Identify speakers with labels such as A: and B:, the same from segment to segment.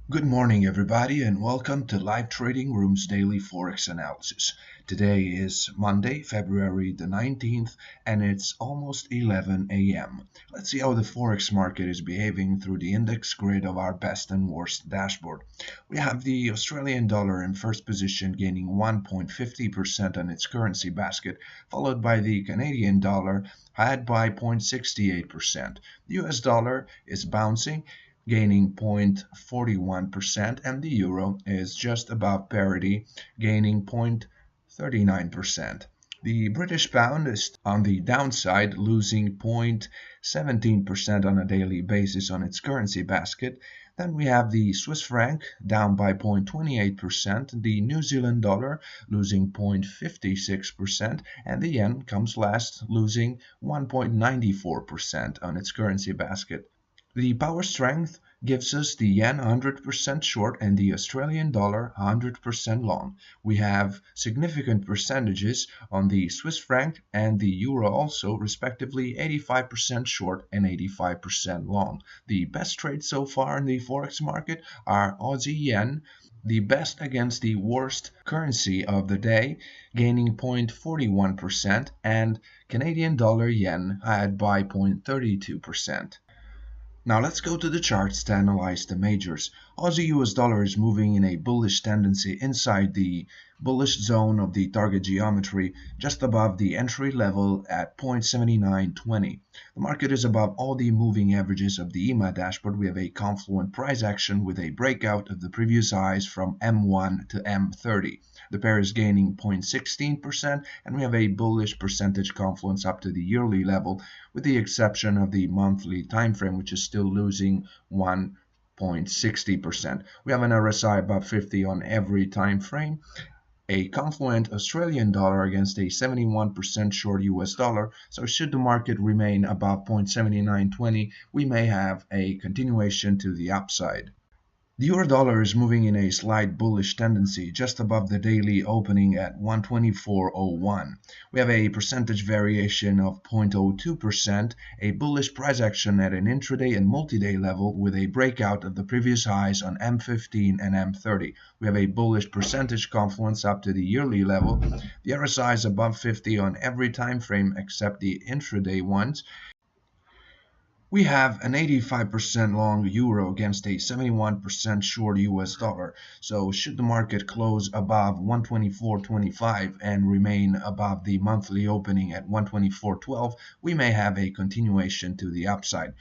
A: Good morning, everybody, and welcome to Live Trading Room's daily Forex analysis. Today is Monday, February the 19th, and it's almost 11 a.m. Let's see how the Forex market is behaving through the index grid of our best and worst dashboard. We have the Australian dollar in first position, gaining 1.50% on its currency basket, followed by the Canadian dollar, higher by 0.68%. The US dollar is bouncing, gaining 0.41%, and the euro is just above parity, gaining 0.39%. The British pound is on the downside, losing 0.17% on a daily basis on its currency basket. Then we have the Swiss franc down by 0.28%, the New Zealand dollar losing 0.56%, and the yen comes last, losing 1.94% on its currency basket. The power strength gives us the yen 100% short and the Australian dollar 100% long. We have significant percentages on the Swiss franc and the euro also, respectively 85% short and 85% long. The best trades so far in the Forex market are Aussie yen, the best against the worst currency of the day, gaining 0.41%, and Canadian dollar yen had by 0.32%. Now let's go to the charts to analyze the majors. Aussie US dollar is moving in a bullish tendency inside the bullish zone of the target geometry, just above the entry level at 0.7920. The market is above all the moving averages of the EMA dashboard. We have a confluent price action with a breakout of the previous highs from M1 to M30. The pair is gaining 0.16%, and we have a bullish percentage confluence up to the yearly level, with the exception of the monthly time frame, which is still losing 1.60%. We have an RSI above 50 on every time frame, a confluent Australian dollar against a 71% short US dollar. So should the market remain above 0.7920, we may have a continuation to the upside. The euro dollar is moving in a slight bullish tendency just above the daily opening at 124.01. We have a percentage variation of 0.02%, a bullish price action at an intraday and multi-day level with a breakout of the previous highs on M15 and M30. We have a bullish percentage confluence up to the yearly level. The RSI is above 50 on every time frame except the intraday ones. We have an 85% long euro against a 71% short US dollar. So should the market close above 124.25 and remain above the monthly opening at 124.12, we may have a continuation to the upside.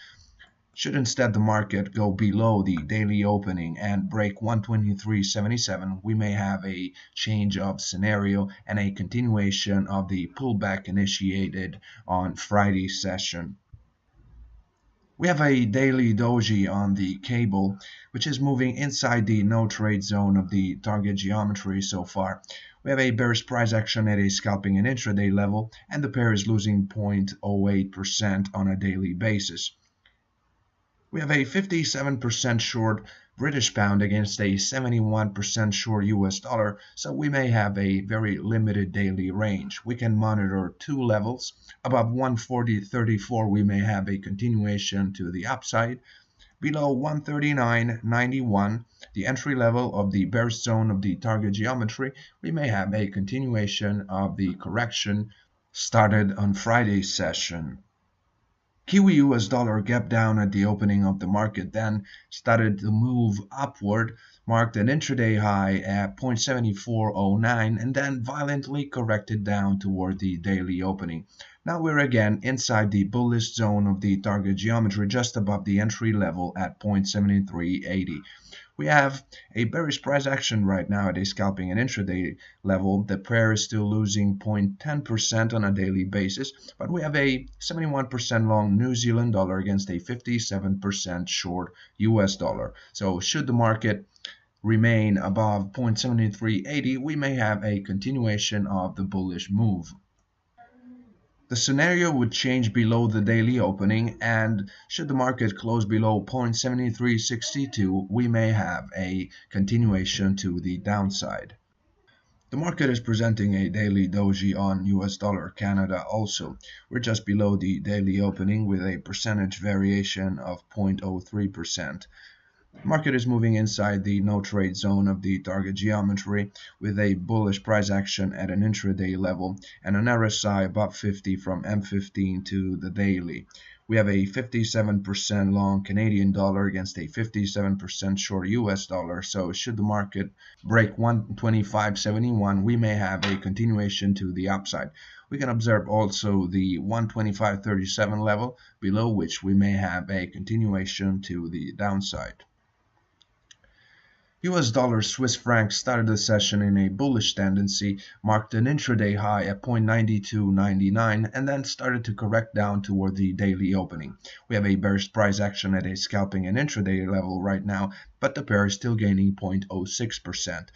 A: Should instead the market go below the daily opening and break 123.77, we may have a change of scenario and a continuation of the pullback initiated on Friday's session. We have a daily doji on the cable, which is moving inside the no trade zone of the target geometry so far. We have a bearish price action at a scalping and intraday level, and the pair is losing 0.08% on a daily basis. We have a 57% short British pound against a 71% short US dollar, so we may have a very limited daily range. We can monitor two levels. Above 140.34, we may have a continuation to the upside. Below 139.91, the entry level of the bearish zone of the target geometry, we may have a continuation of the correction started on Friday's session. Kiwi US dollar gapped down at the opening of the market, then started to move upward, marked an intraday high at 0.7409, and then violently corrected down toward the daily opening. Now we're again inside the bullish zone of the target geometry, just above the entry level at 0.7380. We have a bearish price action right now at a scalping and intraday level. The pair is still losing 0.10% on a daily basis, but we have a 71% long New Zealand dollar against a 57% short US dollar. So should the market remain above 0.7380, we may have a continuation of the bullish move. The scenario would change below the daily opening, and should the market close below 0.7362, we may have a continuation to the downside. The market is presenting a daily doji on US dollar Canada also. We're just below the daily opening with a percentage variation of 0.03%. Market is moving inside the no trade zone of the target geometry with a bullish price action at an intraday level and an RSI above 50 from M15 to the daily. We have a 57% long Canadian dollar against a 57% short US dollar, so should the market break 125.71, we may have a continuation to the upside. We can observe also the 125.37 level, below which we may have a continuation to the downside. US dollar Swiss franc started the session in a bullish tendency, marked an intraday high at 0.9299, and then started to correct down toward the daily opening. We have a bearish price action at a scalping and intraday level right now, but the pair is still gaining 0.06%.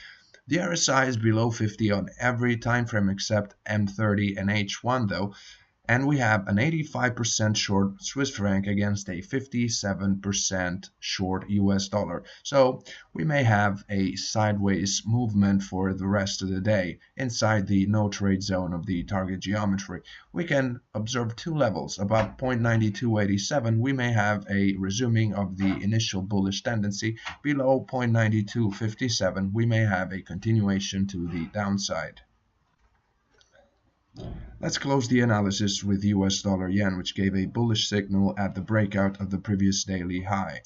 A: The RSI is below 50 on every time frame except M30 and H1 though, and we have an 85% short Swiss franc against a 57% short US dollar. So we may have a sideways movement for the rest of the day inside the no trade zone of the target geometry. We can observe two levels. Above 0.9287, we may have a resuming of the initial bullish tendency. Below 0.9257, we may have a continuation to the downside. Let's close the analysis with US dollar yen, which gave a bullish signal at the breakout of the previous daily high.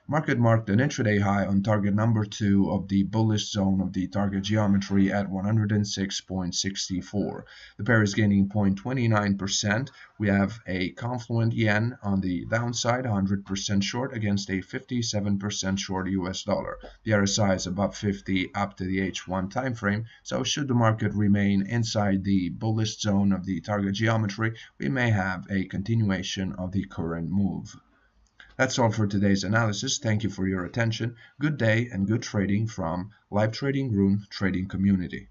A: Market marked an intraday high on target number 2 of the bullish zone of the target geometry at 106.64. The pair is gaining 0.29%. We have a confluent yen on the downside, 100% short against a 57% short US dollar. The RSI is above 50 up to the H1 time frame, so should the market remain inside the bullish zone of the target geometry, we may have a continuation of the current move. That's all for today's analysis. Thank you for your attention. Good day and good trading from Live Trading Room Trading Community.